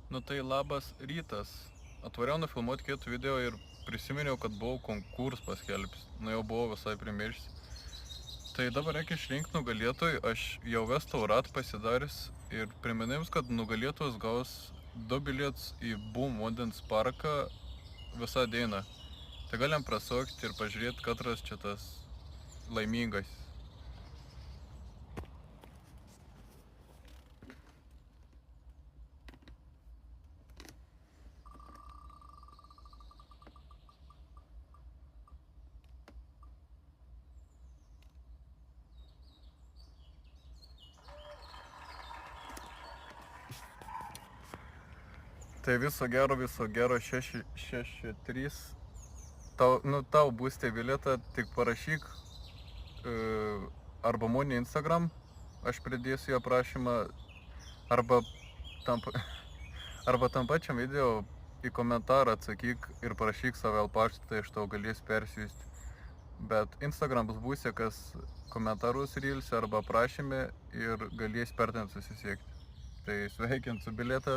Nu tai labas rytas. Atvariau nufilmuoti kitų video ir prisiminiau, kad buvau konkurs paskelbęs. Nu jau buvau visai primiršęs. Tai dabar reikia išrinkti nugalėtojų. Aš jau vestau ratą pasidaręs ir priminims, kad nugalėtojas gaus 2 bilietus į Boom vandens parką visą dieną. Tai galim prasukti ir pažiūrėti, katras čia tas laimingas. Tai viso gero 663. Tau bus tie bilietą, tik parašyk arba mano Instagram, aš pridėsiu jo prašymą, arba tam pačiam video į komentarą atsakyk ir parašyk savo paštą, tai aš tau galėsiu persiųsti. Bet Instagram bus kas komentarus reels arba prašymė ir galės per ten susisiekti. Tai sveikint su bilietą.